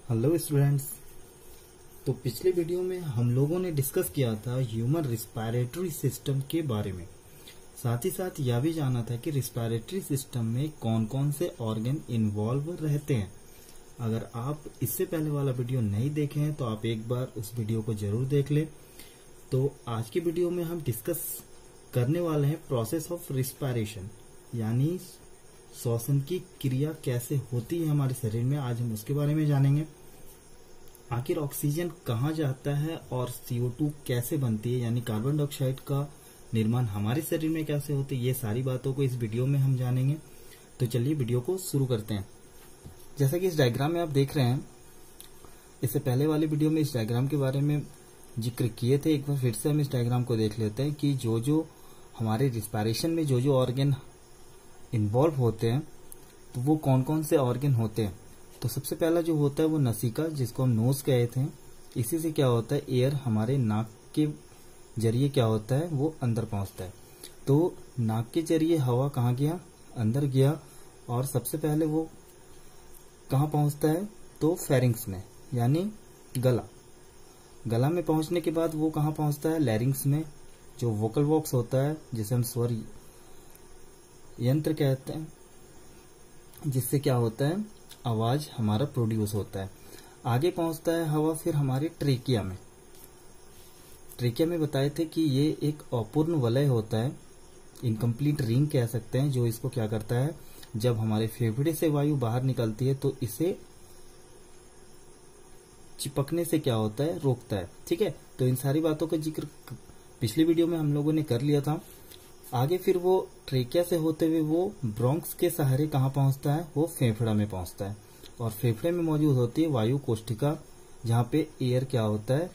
Hello students. तो पिछले video में हम लोगों ने डिस्कस किया था ह्यूमन रिस्पायरेटरी सिस्टम के बारे में। साथ ही साथ यह भी जाना था कि रिस्पायरेटरी सिस्टम में कौन कौन से ऑर्गन इन्वॉल्व रहते हैं। अगर आप इससे पहले वाला वीडियो नहीं देखे हैं तो आप एक बार उस वीडियो को जरूर देख लें। तो आज की वीडियो में हम डिस्कस करने वाले हैं प्रोसेस ऑफ रिस्पायरेशन, यानी श्वसन की क्रिया कैसे होती है हमारे शरीर में। आज हम उसके बारे में जानेंगे। आखिर ऑक्सीजन कहाँ जाता है और CO2 कैसे बनती है, यानी कार्बन डाइऑक्साइड का निर्माण हमारे शरीर में कैसे होती है, ये सारी बातों को इस वीडियो में हम जानेंगे। तो चलिए वीडियो को शुरू करते हैं। जैसा कि इस डायग्राम में आप देख रहे हैं, इससे पहले वाली वीडियो में इस डायग्राम के बारे में जिक्र किए थे। एक बार फिर से हम इस डायग्राम को देख लेते हैं कि जो हमारे रिस्पायरेशन में जो ऑर्गन इन्वॉल्व होते हैं तो वो कौन कौन से ऑर्गन होते हैं। तो सबसे पहला जो होता है वो नसिका, जिसको हम नोज कहे थे। इसी से क्या होता है, एयर हमारे नाक के जरिए क्या होता है वो अंदर पहुंचता है। तो नाक के जरिए हवा कहाँ गया, अंदर गया, और सबसे पहले वो कहाँ पहुंचता है तो फेरिंग्स में, यानी गला में पहुंचने के बाद वो कहाँ पहुंचता है, लैरिंग्स में, जो वोकल बॉक्स होता है जिसे हम स्वर यंत्र कहते हैं, जिससे क्या होता है आवाज हमारा प्रोड्यूस होता है। आगे पहुंचता है हवा फिर हमारे ट्रेकिया में। ट्रेकिया में बताए थे कि ये एक अपूर्ण वलय होता है, इनकम्प्लीट रिंग कह सकते हैं, जो इसको क्या करता है, जब हमारे फेफड़े से वायु बाहर निकलती है तो इसे चिपकने से क्या होता है, रोकता है। ठीक है, तो इन सारी बातों का जिक्र पिछली वीडियो में हम लोगों ने कर लिया था। आगे फिर वो ट्रेकिया से होते हुए वो ब्रोंक्स के सहारे कहाँ पहुंचता है, वो फेफड़ा में पहुंचता है, और फेफड़े में मौजूद होती है वायु कोष्ठिका, जहाँ पे एयर क्या होता है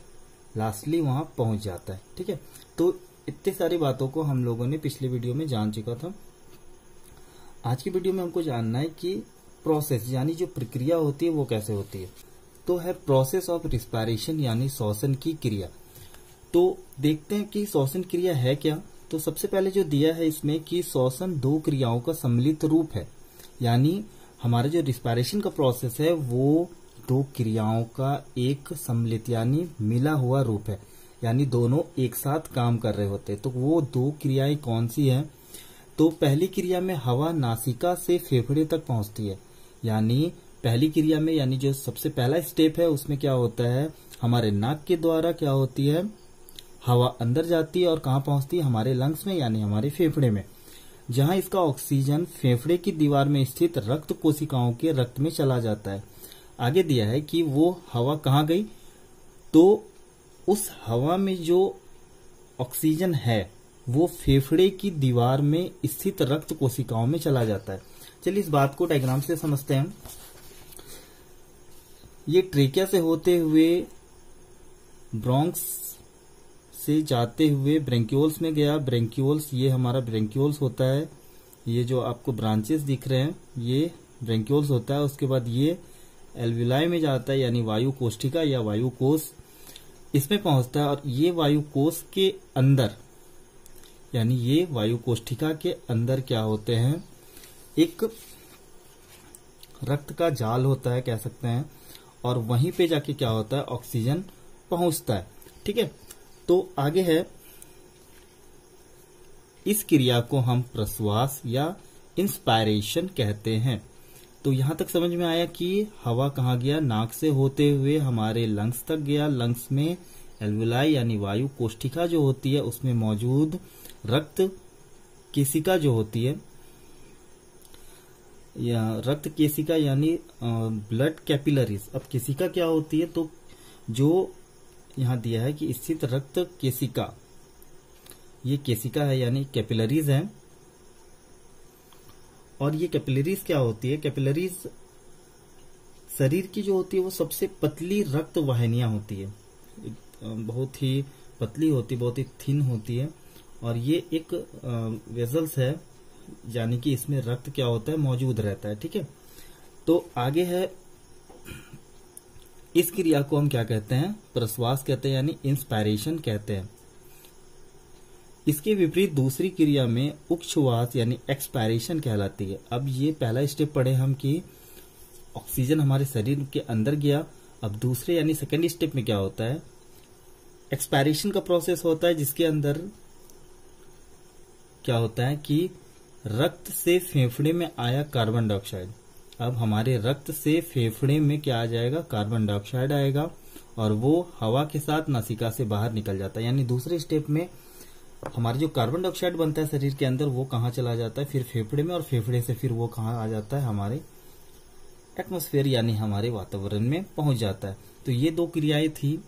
लास्टली वहां पहुंच जाता है। ठीक है, तो इतनी सारी बातों को हम लोगों ने पिछली वीडियो में जान चुका था। आज की वीडियो में हमको जानना है कि प्रोसेस यानी जो प्रक्रिया होती है वो कैसे होती है। तो है प्रोसेस ऑफ रिस्पायरेशन, यानी श्वसन की क्रिया। तो देखते हैं कि श्वसन क्रिया है क्या। तो सबसे पहले जो दिया है इसमें कि श्वसन दो क्रियाओं का सम्मिलित रूप है, यानी हमारा जो रिस्पायरेशन का प्रोसेस है वो दो क्रियाओं का एक सम्मिलित यानी मिला हुआ रूप है, यानी दोनों एक साथ काम कर रहे होते हैं। तो वो दो क्रियाएं कौन सी हैं। तो पहली क्रिया में हवा नासिका से फेफड़े तक पहुंचती है, यानी पहली क्रिया में, यानी जो सबसे पहला स्टेप है उसमें क्या होता है, हमारे नाक के द्वारा क्या होती है, हवा अंदर जाती है और कहाँ पहुंचती है, हमारे लंग्स में, यानी हमारे फेफड़े में, जहां इसका ऑक्सीजन फेफड़े की दीवार में स्थित रक्त कोशिकाओं के रक्त में चला जाता है। आगे दिया है कि वो हवा कहाँ गई, तो उस हवा में जो ऑक्सीजन है वो फेफड़े की दीवार में स्थित रक्त कोशिकाओं में चला जाता है। चलिए इस बात को डायग्राम से समझते हैं। ये ट्रेकिया से होते हुए ब्रोंक्स से जाते हुए ब्रेंक्यूल्स में गया। ब्रेंक्यूल्स, ये हमारा ब्रेंक्यूल्स होता है, ये जो आपको ब्रांचेस दिख रहे हैं ये ब्रेंक्यूल्स होता है। उसके बाद ये एल्विलाई में जाता है, यानी वायु कोष्ठिका या वायु कोश, इसमें पहुंचता है। और ये वायु कोश के अंदर, यानी ये वायु कोष्ठिका के अंदर क्या होते हैं, एक रक्त का जाल होता है कह सकते हैं, और वहीं पे जाके क्या होता है, ऑक्सीजन पहुंचता है। ठीक है, तो आगे है, इस क्रिया को हम प्रश्वास या इंस्पायरेशन कहते हैं। तो यहां तक समझ में आया कि हवा कहाँ गया, नाक से होते हुए हमारे लंग्स तक गया। लंग्स में एल्वुलाई यानी वायु कोष्ठिका जो होती है उसमें मौजूद रक्त केशिका जो होती है, या रक्त केशिका यानी ब्लड कैपिलरीज। अब केशिका क्या होती है, तो जो यहां दिया है कि स्थित रक्त केशिका, ये केशिका है यानी कैपिलरीज है। और ये कैपिलरीज क्या होती है, कैपिलरीज शरीर की जो होती है वो सबसे पतली रक्त वाहिनियां होती है, बहुत ही पतली होती है, बहुत ही थिन होती है। और ये एक वेजल्स है, यानी कि इसमें रक्त क्या होता है, मौजूद रहता है। ठीक है, तो आगे है, इस क्रिया को हम क्या कहते हैं, प्रश्वास कहते हैं, यानी इंस्पायरेशन कहते हैं। इसके विपरीत दूसरी क्रिया में उच्छ्वास यानी एक्सपायरेशन कहलाती है। अब ये पहला स्टेप पढ़े हम कि ऑक्सीजन हमारे शरीर के अंदर गया, अब दूसरे यानी सेकेंड स्टेप में क्या होता है, एक्सपायरेशन का प्रोसेस होता है, जिसके अंदर क्या होता है कि रक्त से फेफड़े में आया कार्बन डाइऑक्साइड, अब हमारे रक्त से फेफड़े में क्या आ जाएगा, कार्बन डाइऑक्साइड आएगा और वो हवा के साथ नासिका से बाहर निकल जाता है। यानी दूसरे स्टेप में हमारा जो कार्बन डाइऑक्साइड बनता है शरीर के अंदर वो कहाँ चला जाता है, फिर फेफड़े में, और फेफड़े से फिर वो कहाँ आ जाता है, हमारे एटमॉस्फेयर यानी हमारे वातावरण में पहुंच जाता है। तो ये दो क्रियाएं थी,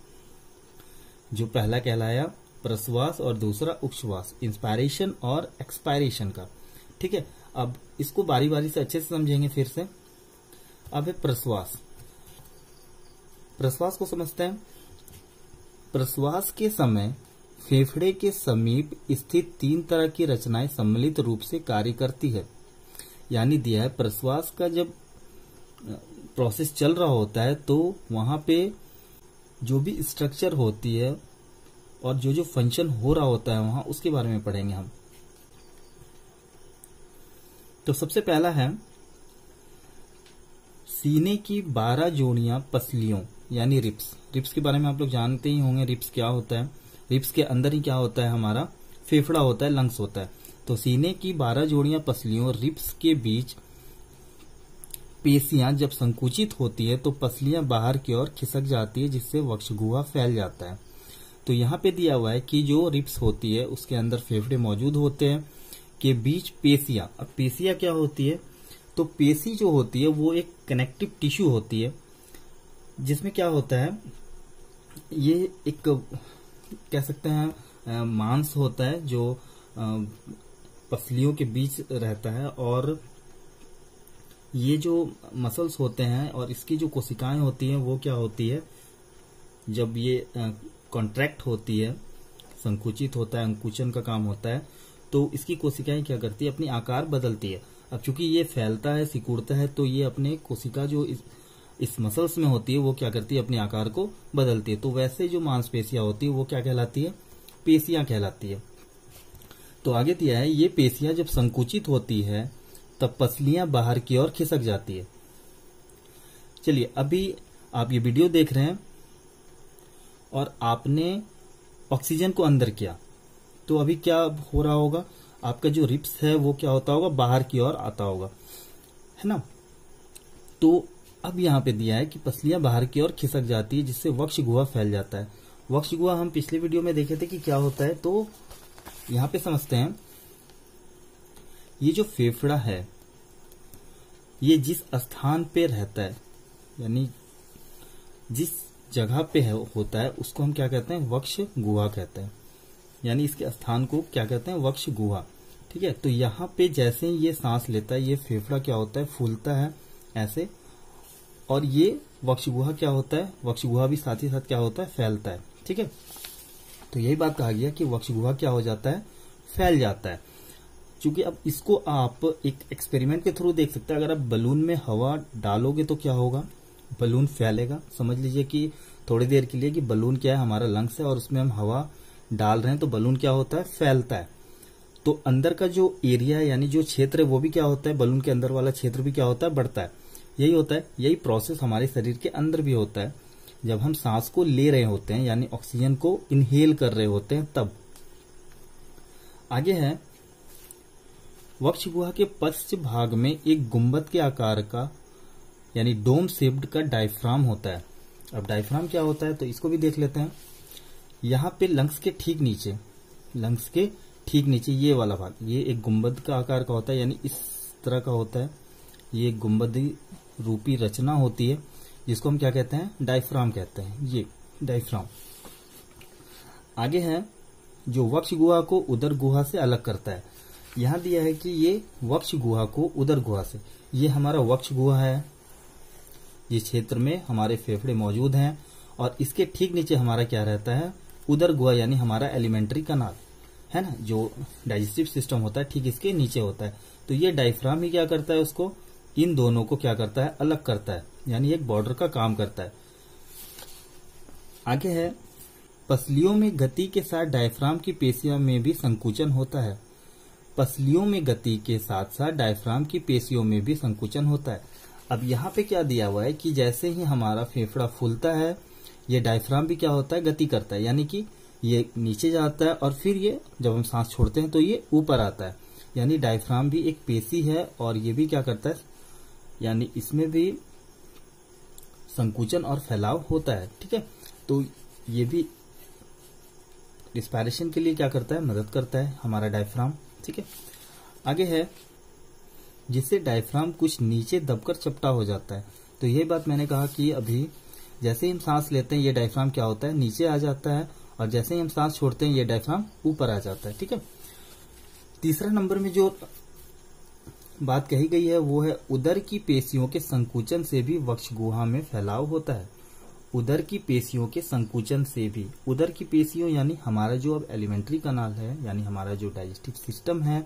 जो पहला कहलाया प्रश्वास और दूसरा उच्छ्वास, इंस्पायरेशन और एक्सपायरेशन का। ठीक है, अब इसको बारी बारी से अच्छे से समझेंगे फिर से। अब है प्रश्वास। प्रश्वास को समझते हैं। प्रश्वास के समय फेफड़े के समीप स्थित 3 तरह की रचनाएं सम्मिलित रूप से कार्य करती है। यानी दिया है प्रश्वास का जब प्रोसेस चल रहा होता है तो वहां पे जो भी स्ट्रक्चर होती है और जो फंक्शन हो रहा होता है वहां, उसके बारे में पढ़ेंगे हम। तो सबसे पहला है सीने की 12 जोड़ियां पसलियों यानी रिब्स। रिब्स के बारे में आप लोग जानते ही होंगे, रिब्स क्या होता है। रिब्स के अंदर ही क्या होता है, हमारा फेफड़ा होता है, लंग्स होता है। तो सीने की 12 जोड़ियां पसलियों रिब्स के बीच पेशियां जब संकुचित होती है तो पसलियां बाहर की ओर खिसक जाती है, जिससे वक्षगुहा फैल जाता है। तो यहाँ पे दिया हुआ है कि जो रिब्स होती है उसके अंदर फेफड़े मौजूद होते हैं, के बीच पेशियां। अब पेशियां क्या होती है, तो पेशी जो होती है वो एक कनेक्टिव टिश्यू होती है, जिसमें क्या होता है, ये एक कह सकते हैं मांस होता है जो पसलियों के बीच रहता है, और ये जो मसल्स होते हैं और इसकी जो कोशिकाएं होती हैं वो क्या होती है, जब ये कॉन्ट्रैक्ट होती है, संकुचित होता है, अंकुचन का काम होता है, तो इसकी कोशिकाएं क्या करती है, अपनी आकार बदलती है। अब चूंकि ये फैलता है, सिकुड़ता है, तो ये अपने कोशिका जो इस मसल्स में होती है वो क्या करती है, अपने आकार को बदलती है। तो वैसे जो मांसपेशियां होती है वो क्या कहलाती है, पेशियां कहलाती है। तो आगे दिया है ये पेशियां जब संकुचित होती है तब पसलियां बाहर की ओर खिसक जाती है। चलिए, अभी आप ये वीडियो देख रहे हैं और आपने ऑक्सीजन को अंदर किया, तो अभी क्या हो रहा होगा, आपका जो रिब्स है वो क्या होता होगा, बाहर की ओर आता होगा, है ना। तो अब यहाँ पे दिया है कि पसलियां बाहर की ओर खिसक जाती है, जिससे वक्षगुहा फैल जाता है। वक्षगुहा हम पिछले वीडियो में देखे थे कि क्या होता है, तो यहाँ पे समझते हैं। ये जो फेफड़ा है ये जिस स्थान पे रहता है, यानी जिस जगह पे होता है, उसको हम क्या कहते हैं, वक्षगुहा कहते हैं। यानी इसके स्थान को क्या कहते हैं, वक्षगुहा। ठीक है, तो यहाँ पे जैसे ही ये सांस लेता है, ये फेफड़ा क्या होता है, फूलता है ऐसे, और ये वक्षगुहा क्या होता है, वक्षगुहा भी साथ ही साथ क्या होता है, फैलता है। ठीक है, तो यही बात कहा गया कि वक्षगुहा क्या हो जाता है, फैल जाता है। क्योंकि अब इसको आप एक एक्सपेरिमेंट के थ्रू देख सकते हैं। अगर आप बलून में हवा डालोगे तो क्या होगा, बलून फैलेगा। समझ लीजिए कि थोड़ी देर के लिए कि बलून क्या है, हमारा लंग्स है और उसमें हम हवा डाल रहे हैं, तो बलून क्या होता है, फैलता है। तो अंदर का जो एरिया है यानी जो क्षेत्र है वो भी क्या होता है, बलून के अंदर वाला क्षेत्र भी क्या होता है, बढ़ता है। यही होता है, यही प्रोसेस हमारे शरीर के अंदर भी होता है। जब हम सांस को ले रहे होते हैं यानी ऑक्सीजन को इनहेल कर रहे होते हैं तब। आगे है वक्षगुहा के पश्च भाग में एक गुंबद के आकार का यानी डोम शेप्ड का डायफ्राम होता है। अब डायफ्राम क्या होता है तो इसको भी देख लेते हैं। यहाँ पे लंग्स के ठीक नीचे, लंग्स के ठीक नीचे ये वाला भाग, ये एक गुंबद का आकार का होता है, यानी इस तरह का होता है। ये गुंबदी रूपी रचना होती है जिसको हम क्या कहते हैं, डायफ्राम कहते हैं। ये डायफ्राम। आगे है जो वक्ष गुहा को उदर गुहा से अलग करता है। यहां दिया है कि ये वक्ष गुहा को उदर गुहा से, ये हमारा वक्ष गुहा है जिस क्षेत्र में हमारे फेफड़े मौजूद हैं, और इसके ठीक नीचे हमारा क्या रहता है, उदर गुहा यानी हमारा एलिमेंट्री कनाल है ना, जो डाइजेस्टिव सिस्टम होता है ठीक इसके नीचे होता है। तो ये डायफ्राम ही क्या करता है, उसको इन दोनों को क्या करता है, अलग करता है, यानी एक बॉर्डर का काम करता है। आगे है पसलियों में गति के साथ डायफ्राम की पेशियों में भी संकुचन होता है। पसलियों में गति के साथ साथ डायफ्राम की पेशियों में भी संकुचन होता है। अब यहाँ पे क्या दिया हुआ है कि जैसे ही हमारा फेफड़ा फूलता है, ये डायफ्राम भी क्या होता है, गति करता है, यानी कि ये नीचे जाता है और फिर ये जब हम सांस छोड़ते हैं तो ये ऊपर आता है। यानी डायफ्राम भी एक पेशी है और ये भी क्या करता है, यानी इसमें भी संकुचन और फैलाव होता है। ठीक है, तो ये भी रिस्पायरेशन के लिए क्या करता है, मदद करता है हमारा डायफ्राम। ठीक है, आगे है जिससे डायफ्राम कुछ नीचे दबकर चपटा हो जाता है। तो ये बात मैंने कहा कि अभी जैसे ही हम सांस लेते हैं ये डायफ्राम क्या होता है, नीचे आ जाता है, और जैसे ही हम सांस छोड़ते हैं ये डायफ्राम ऊपर आ जाता है। ठीक है, तीसरा नंबर में जो बात कही गई है वो है उदर की पेशियों के संकुचन से भी वक्ष गुहा में फैलाव होता है। उदर की पेशियों के संकुचन से भी, उदर की पेशियों यानी हमारा जो अब एलिमेंट्री कनाल है, यानी हमारा जो डाइजेस्टिव सिस्टम है,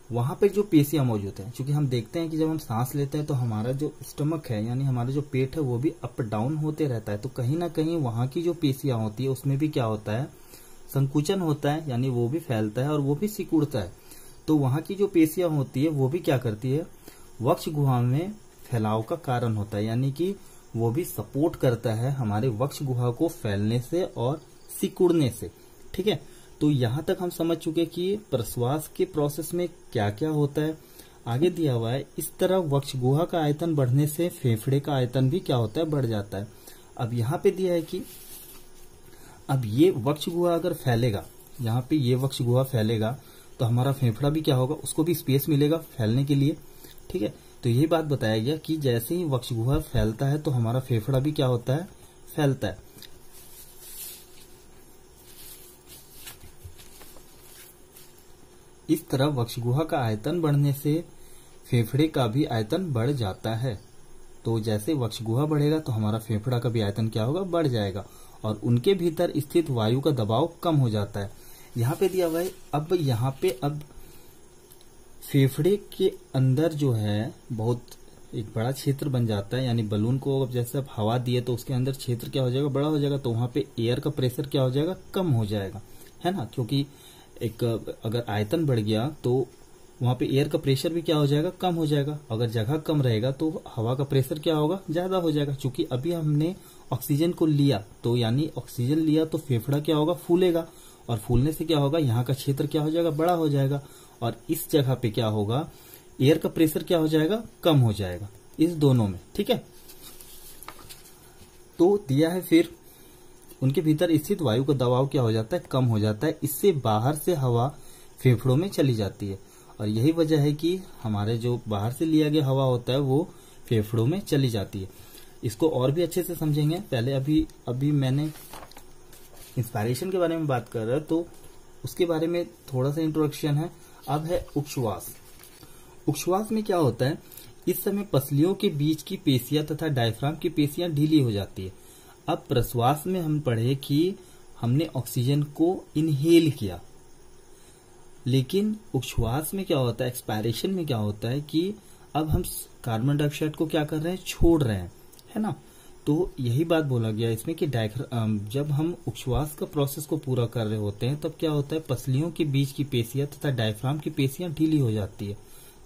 वहां पे जो पेशियां मौजूद हैं, क्योंकि हम देखते हैं कि जब हम सांस लेते हैं तो हमारा जो स्टमक है यानी हमारा जो पेट है वो भी अप डाउन होते रहता है। तो कहीं ना कहीं वहां की जो पेशियां होती है उसमें भी क्या होता है, संकुचन होता है, यानी वो भी फैलता है और वो भी सिकुड़ता है। तो वहां की जो पेशियां होती है वो भी क्या करती है, वक्ष गुहा में फैलाव का कारण होता है, यानी कि वो भी सपोर्ट करता है हमारे वक्ष गुहा को फैलने से और सिकुड़ने से। ठीक है, तो यहां तक हम समझ चुके कि प्रश्वास के प्रोसेस में क्या क्या होता है। आगे दिया हुआ है इस तरह वक्ष गुहा का आयतन बढ़ने से फेफड़े का आयतन भी क्या होता है, बढ़ जाता है। अब यहाँ पे दिया है कि अब ये वक्ष गुहा अगर फैलेगा, यहाँ पे ये वक्ष गुहा फैलेगा तो हमारा फेफड़ा भी क्या होगा, उसको भी स्पेस मिलेगा फैलने के लिए। ठीक है, तो यही बात बताया गया कि जैसे ही वक्ष गुहा फैलता है तो हमारा फेफड़ा भी क्या होता है, फैलता है। इस तरह वक्ष गुहा का आयतन बढ़ने से फेफड़े का भी आयतन बढ़ जाता है। तो जैसे वक्ष गुहा बढ़ेगा तो हमारा फेफड़ा का भी आयतन क्या होगा, बढ़ जाएगा, और उनके भीतर स्थित वायु का दबाव कम हो जाता है। यहाँ पे दिया हुआ है अब यहाँ पे अब फेफड़े के अंदर जो है बहुत एक बड़ा क्षेत्र बन जाता है, यानी बलून को अब जैसे आप हवा दिए तो उसके अंदर क्षेत्र क्या हो जाएगा, बड़ा हो जाएगा। तो वहां पे एयर का प्रेशर क्या हो जाएगा, कम हो जाएगा, है ना, क्योंकि एक अगर आयतन बढ़ गया तो वहां पे एयर का प्रेशर भी क्या हो जाएगा, कम हो जाएगा। अगर जगह कम रहेगा तो हवा का प्रेशर क्या होगा, ज्यादा हो जाएगा। क्योंकि अभी हमने ऑक्सीजन को लिया, तो यानी ऑक्सीजन लिया तो फेफड़ा क्या होगा, फूलेगा, और फूलने से क्या होगा, यहाँ का क्षेत्र क्या हो जाएगा, बड़ा हो जाएगा, और इस जगह पे क्या होगा, एयर का प्रेशर क्या हो जाएगा, कम हो जाएगा, इस दोनों में। ठीक है, तो दिया है फिर उनके भीतर स्थित वायु का दबाव क्या हो जाता है, कम हो जाता है। इससे बाहर से हवा फेफड़ों में चली जाती है, और यही वजह है कि हमारे जो बाहर से लिया गया हवा होता है वो फेफड़ों में चली जाती है। इसको और भी अच्छे से समझेंगे। पहले अभी मैंने इंस्पायरेशन के बारे में बात कर रहा, तो उसके बारे में थोड़ा सा इंट्रोडक्शन है। अब है उच्छ्वास। उच्छ्वास में क्या होता है, इस समय पसलियों के बीच की पेशियां तथा डायफ्राम की पेशियां ढीली हो जाती है। अब प्रश्वास में हम पढ़े कि हमने ऑक्सीजन को इनहेल किया, लेकिन उच्छ्वास में क्या होता है, एक्सपायरेशन में क्या होता है कि अब हम कार्बन डाइऑक्साइड को क्या कर रहे हैं, छोड़ रहे हैं, है ना। तो यही बात बोला गया इसमें कि जब हम उच्छ्वास का प्रोसेस को पूरा कर रहे होते हैं तब क्या होता है, पसलियों के बीच की पेशियां तथा डायफ्राम की पेशियां ढीली हो जाती है।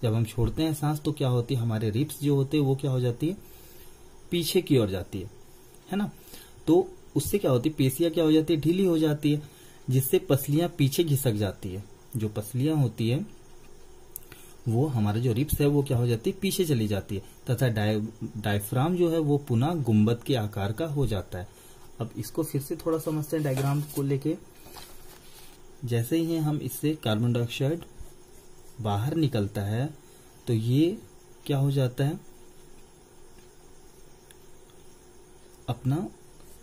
जब हम छोड़ते हैं सांस तो क्या होती है, हमारे रिब्स जो होते हैं वो क्या हो जाती है, पीछे की ओर जाती है ना। तो उससे क्या होती है, पेशियां क्या हो जाती है, ढीली हो जाती है, जिससे पसलियां पीछे घिसक जाती है। जो पसलियां होती है वो हमारे जो रिब्स है वो क्या हो जाती है, पीछे चली जाती है, तथा डायफ्राम जो है वो पुनः गुंबद के आकार का हो जाता है। अब इसको फिर से थोड़ा समझते हैं डायग्राम को लेके। जैसे ही हम इससे कार्बन डाइऑक्साइड बाहर निकलता है तो ये क्या हो जाता है, अपना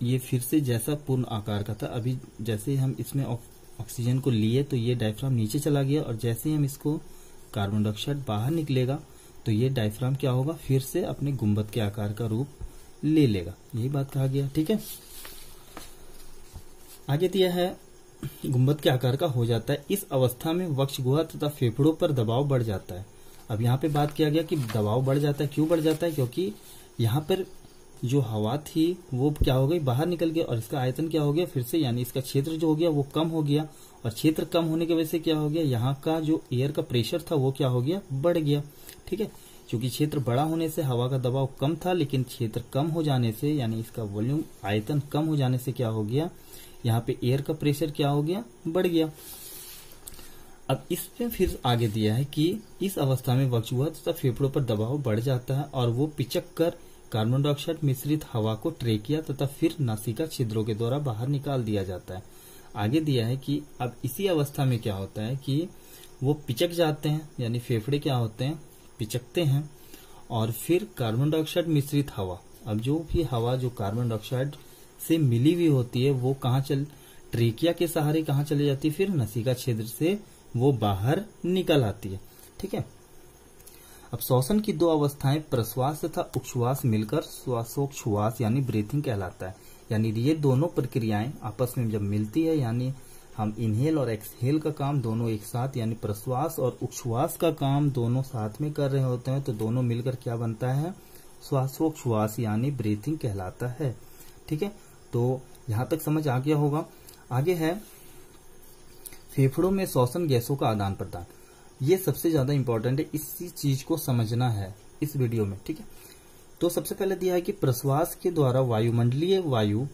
ये फिर से जैसा पूर्ण आकार का था, अभी जैसे हम इसमें ऑक्सीजन को लिए तो ये डायफ्राम नीचे चला गया, और जैसे ही हम इसको कार्बन डाइऑक्साइड बाहर निकलेगा तो ये डायफ्राम क्या होगा, फिर से अपने गुंबद के आकार का रूप ले लेगा। यही बात कहा गया। ठीक है, आगे दिया है गुंबद के आकार का हो जाता है। इस अवस्था में वक्ष गुहा तथा फेफड़ों पर दबाव बढ़ जाता है। अब यहाँ पे बात किया गया कि दबाव बढ़ जाता है, क्यों बढ़ जाता है, क्योंकि यहाँ पर जो हवा थी वो क्या हो गई, बाहर निकल गया, और इसका आयतन क्या हो गया फिर से, यानी इसका क्षेत्र जो हो गया वो कम हो गया, और क्षेत्र कम होने की वजह से क्या हो गया, यहाँ का जो एयर का प्रेशर था वो क्या हो गया, बढ़ गया। ठीक है, क्योंकि क्षेत्र बड़ा होने से हवा का दबाव कम था, लेकिन क्षेत्र कम हो जाने से यानी इसका वॉल्यूम आयतन कम हो जाने से क्या हो गया, यहाँ पे एयर का प्रेशर क्या हो गया, बढ़ गया। अब इसमें फिर आगे दिया है कि इस अवस्था में वक्षुआ तथा फेफड़ों पर दबाव बढ़ जाता है और वो पिचक कर कार्बन डाइऑक्साइड मिश्रित हवा को ट्रेकिया तथा फिर नासिका छिद्रों के द्वारा बाहर निकाल दिया जाता है। आगे दिया है कि अब इसी अवस्था में क्या होता है कि वो पिचक जाते हैं, यानी फेफड़े क्या होते हैं, पिचकते हैं और फिर कार्बन डाइऑक्साइड मिश्रित हवा, अब जो भी हवा जो कार्बन डाइऑक्साइड से मिली हुई होती है वो ट्रेकिया के सहारे कहाँ चली जाती है, फिर नासिका छिद्र से वो बाहर निकल आती है। ठीक है। अब श्वसन की दो अवस्थाएं प्रश्वास तथा उच्छ्वास मिलकर श्वासोच्छ्वास यानी ब्रीथिंग कहलाता है। यानी ये दोनों प्रक्रियाएं आपस में जब मिलती है, यानी हम इनहेल और एक्सहेल का काम दोनों एक साथ, यानी प्रश्वास और उच्छ्वास का काम दोनों साथ में कर रहे होते हैं, तो दोनों मिलकर क्या बनता है, श्वासोच्छ्वास यानी ब्रीथिंग कहलाता है। ठीक है, तो यहां तक समझ आ गया होगा। आगे है फेफड़ों में श्वसन गैसों का आदान प्रदान। ये सबसे ज्यादा इंपॉर्टेंट है, इसी चीज को समझना है इस वीडियो में। ठीक है, तो सबसे पहले दिया है कि प्रश्वास के द्वारा वायुमंडलीय वायु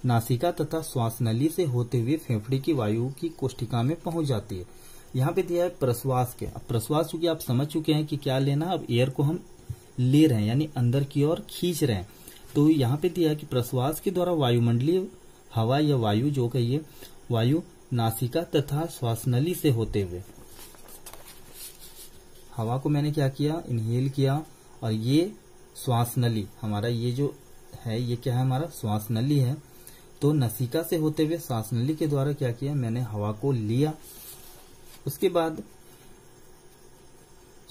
नासिका तथा श्वास नली से होते हुए फेफड़े की वायु की कोष्ठिका में पहुंच जाती है। यहाँ पे दिया है प्रश्वास के। अब प्रश्वास चूंकि आप समझ चुके हैं कि क्या लेना, अब एयर को हम ले रहे हैं यानी अंदर की ओर खींच रहे हैं। तो यहाँ पे दिया है कि प्रश्वास के द्वारा वायुमंडलीय हवा या वायु जो कहिए वायु नासिका तथा श्वास नली से होते हुए, हवा को मैंने क्या किया, इनहेल किया, और ये श्वास नली हमारा ये जो है ये क्या है, हमारा श्वास नली है। तो नासिका से होते हुए श्वास नली के द्वारा क्या किया, मैंने हवा को लिया। उसके बाद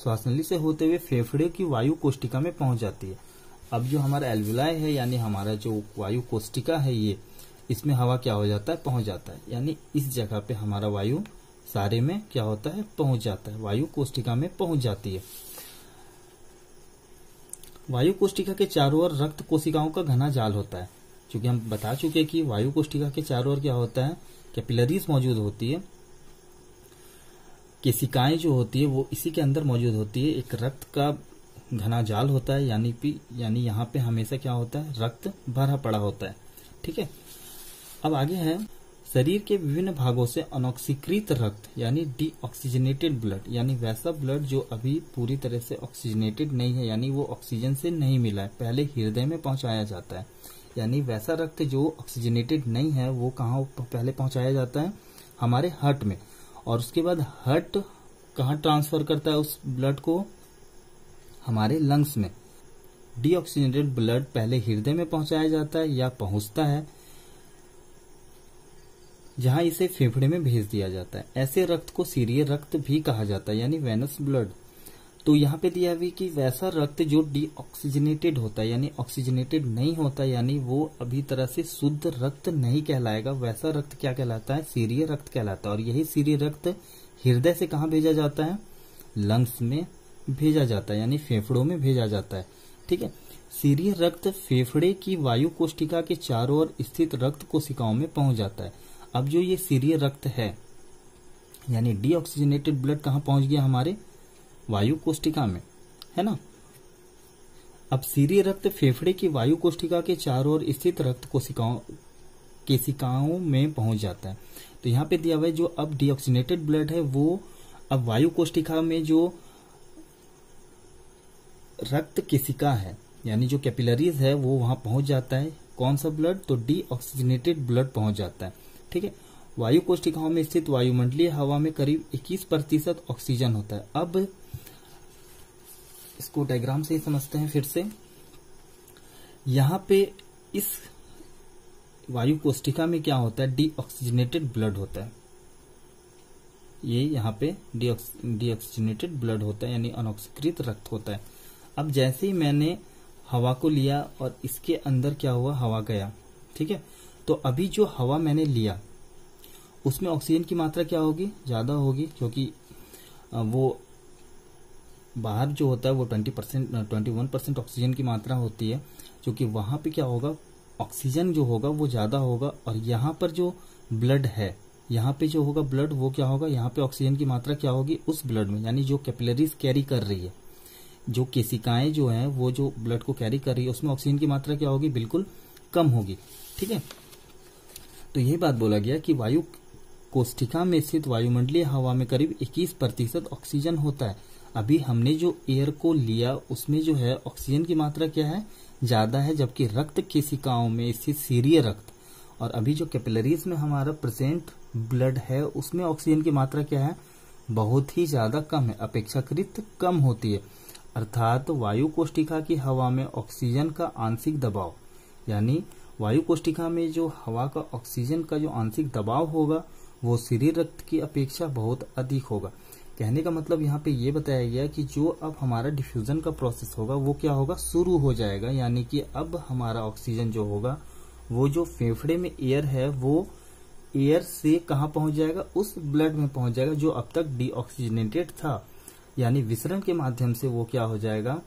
श्वास नली से होते हुए फेफड़े की वायु कोष्ठिका में पहुंच जाती है। अब जो हमारा एल्वुलाई है यानी हमारा जो वायु कोष्ठिका है, ये इसमें हवा क्या हो जाता है, पहुंच जाता है। यानी इस जगह पे हमारा वायु सारे में क्या होता है, पहुंच जाता है, वायु कोष्ठिका में पहुंच जाती है। वायु कोष्ठिका के चारों ओर रक्त कोशिकाओं का घना जाल होता है। क्योंकि हम बता चुके कि वायु कोष्ठिका के चारों ओर क्या होता है, कैपिलरीज मौजूद होती है, केशिकाएं जो होती है वो इसी के अंदर मौजूद होती है। एक रक्त का घना जाल होता है, यानी यहाँ पे हमेशा क्या होता है, रक्त भरा पड़ा होता है। ठीक है, अब आगे है शरीर के विभिन्न भागों से अनऑक्सीकृत रक्त यानी डीऑक्सीजनेटेड ब्लड, यानी वैसा ब्लड जो अभी पूरी तरह से ऑक्सीजनेटेड नहीं है, यानी वो ऑक्सीजन से नहीं मिला है, पहले हृदय में पहुंचाया जाता है। यानी वैसा रक्त जो ऑक्सीजनेटेड नहीं है वो कहाँ पहले पहुंचाया जाता है, हमारे हार्ट में, और उसके बाद हार्ट कहाँ ट्रांसफर करता है उस ब्लड को, हमारे लंग्स में। डीऑक्सीजनेटेड ब्लड पहले हृदय में पहुंचाया जाता है या पहुंचता है, जहां इसे फेफड़े में भेज दिया जाता है। ऐसे रक्त को सीरिय रक्त भी कहा जाता है, यानी वेनस ब्लड। तो यहाँ पे दिया हुआ कि वैसा रक्त जो डीऑक्सीजनेटेड होता है यानी ऑक्सीजनेटेड नहीं होता, यानी वो अभी तरह से शुद्ध रक्त नहीं कहलाएगा, वैसा रक्त क्या कहलाता है, सीरिय रक्त कहलाता है। और यही सीरिय रक्त हृदय से कहाँ भेजा जाता है, लंग्स में भेजा जाता है, यानी फेफड़ों में भेजा जाता है। ठीक है, सीरिय रक्त फेफड़े की वायु कोष्ठिका के चारों ओर स्थित रक्त कोशिकाओं में पहुंच जाता है। अब जो ये सीरिय रक्त है यानी डीऑक्सीजनेटेड ब्लड कहाँ पहुंच गया, हमारे वायु कोष्ठिका में, है ना। अब सीरिय रक्त फेफड़े की वायु कोष्ठिका के चारों ओर स्थित रक्त केशिकाओं में पहुंच जाता है। तो यहाँ पे दिया हुआ है जो अब डीऑक्सीजनेटेड ब्लड है वो अब वायु कोष्ठिका में जो रक्त केशिका है यानी जो कैपिलरीज है वो वहां पहुंच जाता है। कौन सा ब्लड, तो डीऑक्सीजनेटेड ब्लड पहुंच जाता है। ठीक है, वायु कोष्ठिकाओं में स्थित वायुमंडलीय हवा में करीब 21% ऑक्सीजन होता है। अब इसको डायग्राम से ही समझते हैं फिर से। यहाँ पे इस वायु कोष्ठिका में क्या होता है, डीऑक्सीजनेटेड ब्लड होता है। ये यहाँ पे डीऑक्सीजनेटेड ब्लड होता है यानी अनऑक्सीकृत रक्त होता है। अब जैसे ही मैंने हवा को लिया और इसके अंदर क्या हुआ, हवा गया। ठीक है, तो अभी जो हवा मैंने लिया उसमें ऑक्सीजन की मात्रा क्या होगी, ज्यादा होगी, क्योंकि वो बाहर जो होता है वो 21% ऑक्सीजन की मात्रा होती है, क्योंकि वहां पे क्या होगा, ऑक्सीजन जो होगा वो ज्यादा होगा। और यहाँ पर जो ब्लड है, यहाँ पे जो होगा ब्लड वो क्या होगा, यहाँ पे ऑक्सीजन की मात्रा क्या होगी उस ब्लड में, यानी जो कैपिलरीज कैरी कर रही है जो केशिकाएं जो हैं वो जो ब्लड को कैरी कर रही है उसमें ऑक्सीजन की मात्रा क्या होगी, बिल्कुल कम होगी। ठीक है, तो यही बात बोला गया कि वायु कोष्ठिका में स्थित वायुमंडलीय हवा में करीब 21% ऑक्सीजन होता है। अभी हमने जो एयर को लिया उसमें जो है ऑक्सीजन की मात्रा क्या है, ज्यादा है, जबकि रक्त केशिकाओं में स्थित सीरिय रक्त और अभी जो कैपिलरीज में हमारा प्रेजेंट ब्लड है उसमें ऑक्सीजन की मात्रा क्या है, बहुत ही ज्यादा कम है, अपेक्षाकृत कम होती है। अर्थात वायु कोष्ठिका की हवा में ऑक्सीजन का आंशिक दबाव, यानी वायु कोष्ठिका में जो हवा का ऑक्सीजन का जो आंशिक दबाव होगा वो सीरिय रक्त की अपेक्षा बहुत अधिक होगा। कहने का मतलब यहाँ पे ये बताया गया कि जो अब हमारा डिफ्यूजन का प्रोसेस होगा वो क्या होगा, शुरू हो जाएगा। यानी कि अब हमारा ऑक्सीजन जो होगा वो जो फेफड़े में एयर है वो एयर से कहाँ पहुंच जाएगा, उस ब्लड में पहुंच जाएगा जो अब तक डीऑक्सीजनेटेड था। यानी विसरण के माध्यम से वो क्या हो जाएगा,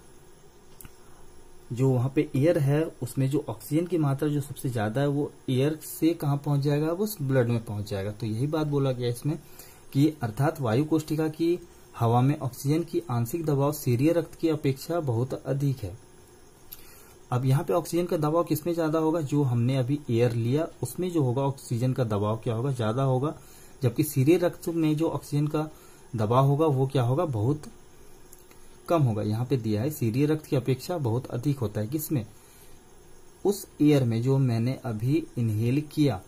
जो वहां पे एयर है उसमें जो ऑक्सीजन की मात्रा जो सबसे ज्यादा है वो एयर से कहाँ पहुंच जाएगा, वो उस ब्लड में पहुंच जाएगा। तो यही बात बोला गया इसमें कि अर्थात वायु कोष्ठिका की हवा में ऑक्सीजन की आंशिक दबाव सीरिय रक्त की अपेक्षा बहुत अधिक है। अब यहाँ पे ऑक्सीजन का दबाव किसमें ज्यादा होगा, जो हमने अभी एयर लिया उसमें जो होगा ऑक्सीजन का दबाव क्या होगा, ज्यादा होगा, जबकि सीरिय रक्त में जो ऑक्सीजन का दबाव होगा वो क्या होगा, बहुत कम होगा। यहाँ पे दिया है सीरिय रक्त की अपेक्षा बहुत अधिक होता है, किसमें, उस एयर में जो मैंने अभी इनहेल किया,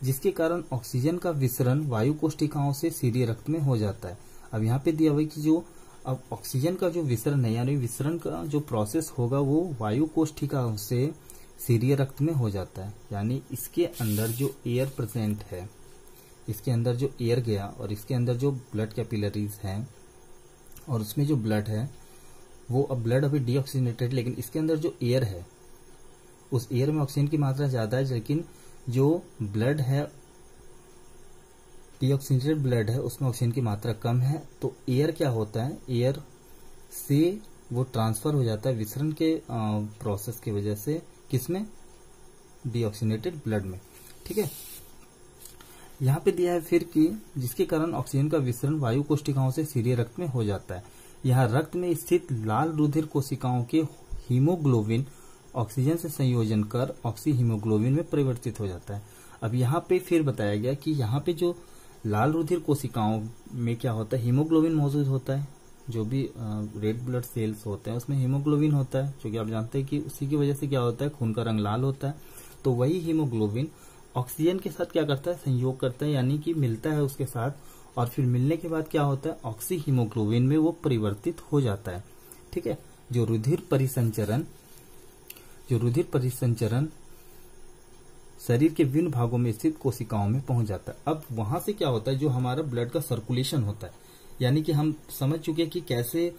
जिसके कारण ऑक्सीजन का विसरण वायु कोष्ठिकाओं से सीरिय रक्त में हो जाता है। अब यहाँ पे दिया हुआ कि जो अब ऑक्सीजन का जो विसरण है, यानी विसरण का जो प्रोसेस होगा वो वायु कोष्ठिकाओं से सीरिय रक्त में हो जाता है। यानी इसके अंदर जो एयर प्रेजेंट है, इसके अंदर जो एयर गया और इसके अंदर जो ब्लड कैपिलरीज हैं और उसमें जो ब्लड है वो अब ब्लड अभी डीऑक्सीजनेटेड, लेकिन इसके अंदर जो एयर है उस एयर में ऑक्सीजन की मात्रा ज्यादा है, लेकिन जो ब्लड है डीऑक्सीजनेटेड ब्लड है उसमें ऑक्सीजन की मात्रा कम है। तो एयर क्या होता है, एयर से वो ट्रांसफर हो जाता है विसरण के प्रोसेस की वजह से, किसमें, डीऑक्सीजनेटेड ब्लड में। ठीक है, यहाँ पे दिया है फिर कि जिसके कारण ऑक्सीजन का विसरण वायु कोष्ठिकाओं से सीरिय रक्त में हो जाता है। यहाँ रक्त में स्थित लाल रुधिर कोशिकाओं के हीमोग्लोबिन ऑक्सीजन से संयोजन कर ऑक्सी हीमोग्लोबिन में परिवर्तित हो जाता है। अब यहाँ पे फिर बताया गया कि यहाँ पे जो लाल रुधिर कोशिकाओं में क्या होता है, हीमोग्लोबिन मौजूद होता है। जो भी रेड ब्लड सेल्स होते हैं उसमें हीमोग्लोबिन होता है, क्योंकि आप जानते हैं कि उसी की वजह से क्या होता है, खून का रंग लाल होता है। तो वही हीमोग्लोबिन ऑक्सीजन के साथ क्या करता है, संयोग करता है, यानी कि मिलता है उसके साथ, और फिर मिलने के बाद क्या होता है, ऑक्सी हीमोग्लोबिन में वो परिवर्तित हो जाता है। ठीक है, जो रुधिर परिसंचरण शरीर के विभिन्न भागों में स्थित कोशिकाओं में पहुंच जाता है। अब वहां से क्या होता है, जो हमारा ब्लड का सर्कुलेशन होता है, यानी कि हम समझ चुके हैं कि कैसे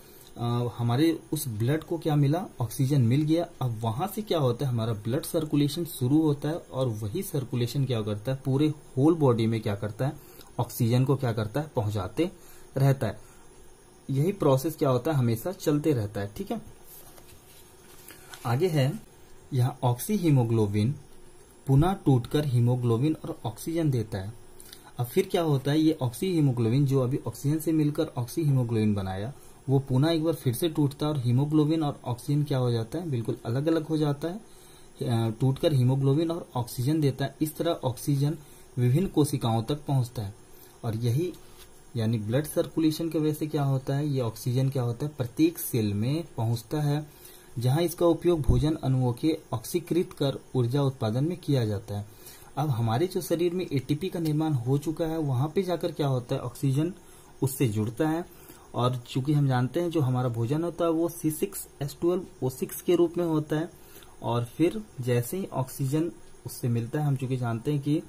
हमारे उस ब्लड को क्या मिला, ऑक्सीजन मिल गया। अब वहां से क्या होता है, हमारा ब्लड सर्कुलेशन शुरू होता है और वही सर्कुलेशन क्या करता है, पूरे होल बॉडी में क्या करता है, ऑक्सीजन को क्या करता है, पहुंचाते रहता है। यही प्रोसेस क्या होता है, हमेशा चलते रहता है। ठीक है, आगे है यहाँ ऑक्सी हीमोग्लोबिन पुनः टूटकर हीमोग्लोबिन और ऑक्सीजन देता है। अब फिर क्या होता है, ये ऑक्सी हीमोग्लोबिन जो अभी ऑक्सीजन से मिलकर ऑक्सी हीमोग्लोबिन बनाया, वो पुनः एक बार फिर से टूटता है और हीमोग्लोबिन और ऑक्सीजन क्या हो जाता है, बिल्कुल अलग अलग हो जाता है, टूटकर हीमोग्लोबिन और ऑक्सीजन देता है। इस तरह ऑक्सीजन विभिन्न कोशिकाओं तक पहुंचता है और यही यानी ब्लड सर्कुलेशन की वजह से क्या होता है, ये ऑक्सीजन क्या होता है, प्रत्येक सेल में पहुंचता है, जहां इसका उपयोग भोजन अणुओं के ऑक्सीकृत कर ऊर्जा उत्पादन में किया जाता है। अब हमारे जो शरीर में एटीपी का निर्माण हो चुका है, वहां पे जाकर क्या होता है, ऑक्सीजन उससे जुड़ता है, और चूंकि हम जानते हैं जो हमारा भोजन होता है वो C6H12O6 के रूप में होता है, और फिर जैसे ही ऑक्सीजन उससे मिलता है, हम चूंकि जानते हैं कि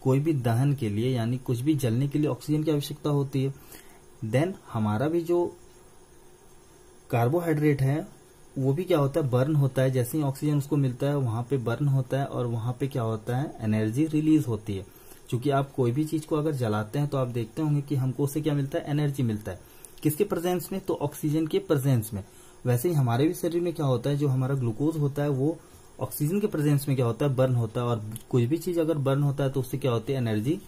कोई भी दहन के लिए यानी कुछ भी जलने के लिए ऑक्सीजन की आवश्यकता होती है। देन हमारा भी जो कार्बोहाइड्रेट है वो भी क्या होता है, बर्न होता है। जैसे ही ऑक्सीजन उसको मिलता है वहां पे बर्न होता है और वहां पे क्या होता है, एनर्जी रिलीज होती है। क्योंकि आप कोई भी चीज को अगर जलाते हैं तो आप देखते होंगे कि हमको उससे क्या मिलता है, एनर्जी मिलता है। किसके प्रेजेंस में, तो ऑक्सीजन के प्रेजेंस में। वैसे ही हमारे भी शरीर में क्या होता है, जो हमारा ग्लूकोज होता है वो ऑक्सीजन के प्रेजेंस में क्या होता है, बर्न होता है। और कोई भी चीज अगर बर्न होता है तो उससे क्या होती है, एनर्जी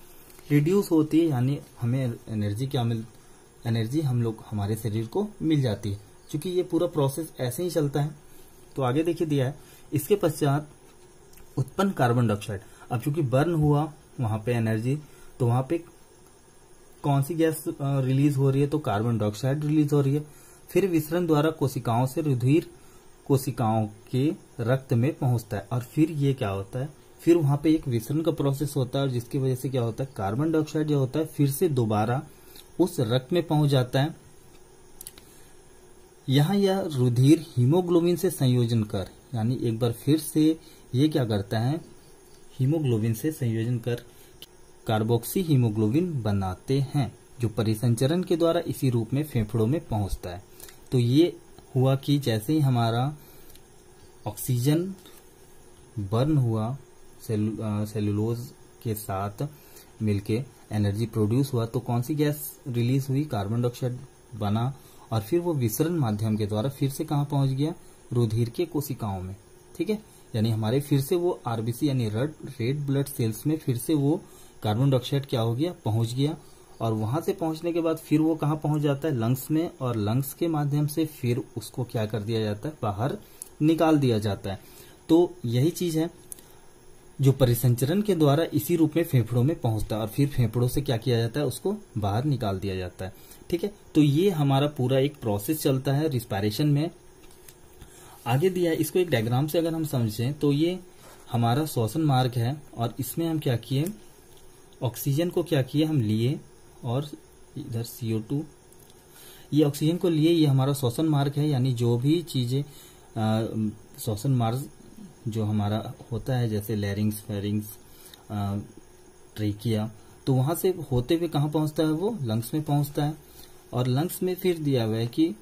रिड्यूस होती है, यानी हमें एनर्जी हम लोग हमारे शरीर को मिल जाती है। क्योंकि ये पूरा प्रोसेस ऐसे ही चलता है। तो आगे देखिए दिया है, इसके पश्चात उत्पन्न कार्बन डाइऑक्साइड। अब चूंकि बर्न हुआ वहां पे एनर्जी, तो वहां पे कौन सी गैस रिलीज हो रही है, तो कार्बन डाइऑक्साइड रिलीज हो रही है। फिर विसरण द्वारा कोशिकाओं से रुधिर कोशिकाओं के रक्त में पहुंचता है, और फिर ये क्या होता है, फिर वहां पे एक विसरण का प्रोसेस होता है, और जिसकी वजह से क्या होता है, कार्बन डाइऑक्साइड जो होता है फिर से दोबारा उस रक्त में पहुंच जाता है। यहाँ यह रुधिर हीमोग्लोबिन से संयोजन कर, यानी एक बार फिर से ये क्या करता है, हीमोग्लोबिन से संयोजन कर कार्बोक्सी हीमोग्लोबिन बनाते हैं, जो परिसंचरण के द्वारा इसी रूप में फेफड़ों में पहुंचता है। तो ये हुआ कि जैसे ही हमारा ऑक्सीजन बर्न हुआ सेलुलोज के साथ मिलके एनर्जी प्रोड्यूस हुआ, तो कौन सी गैस रिलीज हुई, कार्बन डाइऑक्साइड बना, और फिर वो विसरण माध्यम के द्वारा फिर से कहाँ पहुंच गया, रुधिर के कोशिकाओं में। ठीक है, यानी हमारे फिर से वो आरबीसी यानी रेड ब्लड सेल्स में फिर से वो कार्बन डाइऑक्साइड क्या हो गया, पहुंच गया। और वहां से पहुंचने के बाद फिर वो कहाँ पहुंच जाता है, लंग्स में, और लंग्स के माध्यम से फिर उसको क्या कर दिया जाता है, बाहर निकाल दिया जाता है। तो यही चीज है जो परिसंचरण के द्वारा इसी रूप में फेफड़ों में पहुंचता है, और फिर फेफड़ों से क्या किया जाता है, उसको बाहर निकाल दिया जाता है। ठीक है, तो ये हमारा पूरा एक प्रोसेस चलता है रिस्पायरेशन में। आगे दिया है, इसको एक डायग्राम से अगर हम समझें तो ये हमारा श्वसन मार्ग है, और इसमें हम क्या किए, ऑक्सीजन को क्या किए, हम लिए, और इधर CO2, ये ऑक्सीजन को लिए, ये हमारा श्वसन मार्ग है, यानी जो भी चीजें श्वसन मार्ग जो हमारा होता है, जैसे लैरिंग्स, फेरिंग्स, ट्रेकिया, तो वहां से होते हुए कहाँ पहुंचता है, वो लंग्स में पहुंचता है। और लंग्स में फिर दिया हुआ है कि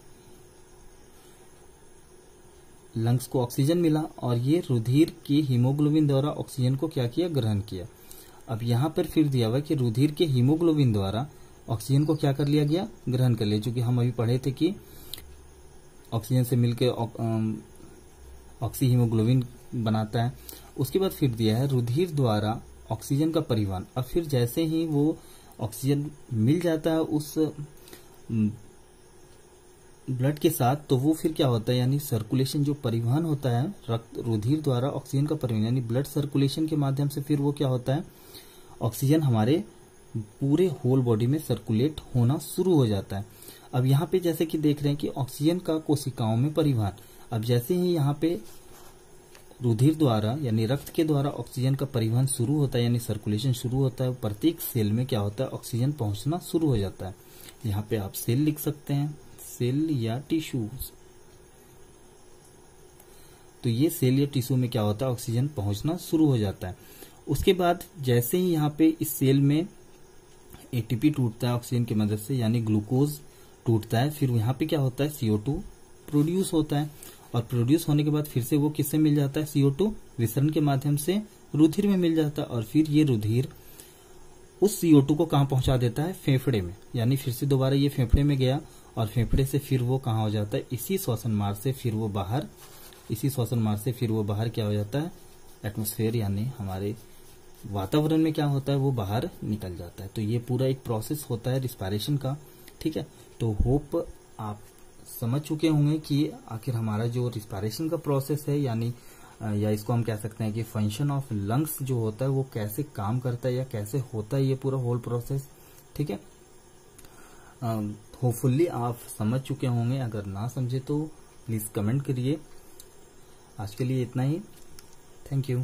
लंग्स को ऑक्सीजन मिला, और ये रुधिर की हीमोग्लोबिन द्वारा ऑक्सीजन को क्या किया, ग्रहण किया। अब यहाँ पर फिर दिया हुआ है कि रुधिर के हीमोग्लोबिन द्वारा ऑक्सीजन को क्या कर लिया गया, ग्रहण कर लिया, क्योंकि हम अभी पढ़े थे कि ऑक्सीजन से मिलकर ऑक्सी हीमोग्लोबिन बनाता है। उसके बाद फिर दिया है रुधिर द्वारा ऑक्सीजन का परिवहन। अब फिर जैसे ही वो ऑक्सीजन मिल जाता है उस ब्लड के साथ, तो वो फिर क्या होता है, यानी सर्कुलेशन जो परिवहन होता है, रक्त रुधिर द्वारा ऑक्सीजन का परिवहन, यानी ब्लड सर्कुलेशन के माध्यम से फिर वो क्या होता है, ऑक्सीजन हमारे पूरे होल बॉडी में सर्कुलेट होना शुरू हो जाता है। अब यहाँ पे जैसे कि देख रहे हैं कि ऑक्सीजन का कोशिकाओं में परिवहन, अब जैसे ही यहाँ पे रुधिर द्वारा यानी रक्त के द्वारा ऑक्सीजन का परिवहन शुरू होता है, यानी सर्कुलेशन शुरू होता है, प्रत्येक सेल में क्या होता है, ऑक्सीजन पहुंचना शुरू हो जाता है। यहाँ पे आप सेल लिख सकते हैं, सेल या टिश्यूज। तो ये सेल या टिश्यू में क्या होता है, ऑक्सीजन पहुंचना शुरू हो जाता है। उसके बाद जैसे ही यहाँ पे इस सेल में एटीपी टूटता है ऑक्सीजन की मदद से, यानी ग्लूकोज टूटता है, फिर यहाँ पे क्या होता है, CO2 प्रोड्यूस होता है, और प्रोड्यूस होने के बाद फिर से वो किससे मिल जाता है, CO2 विसरण के माध्यम से रुधिर में मिल जाता है, और फिर ये रुधिर उस CO2 को कहाँ पहुंचा देता है, फेफड़े में, यानी फिर से दोबारा ये फेफड़े में गया, और फेफड़े से फिर वो कहाँ हो जाता है, इसी श्वसन मार्ग से फिर वो बाहर, इसी श्वसन मार्ग से फिर वो बाहर क्या हो जाता है, एटमॉस्फेयर यानी हमारे वातावरण में क्या होता है, वो बाहर निकल जाता है। तो ये पूरा एक प्रोसेस होता है रिस्पायरेशन का। ठीक है, तो होप आप समझ चुके होंगे कि आखिर हमारा जो रिस्पायरेशन का प्रोसेस है, यानी या इसको हम कह सकते हैं कि फंक्शन ऑफ लंग्स जो होता है वो कैसे काम करता है या कैसे होता है ये पूरा होल प्रोसेस। ठीक है, होपफुली आप समझ चुके होंगे, अगर ना समझे तो प्लीज कमेंट करिए। आज के लिए इतना ही, थैंक यू।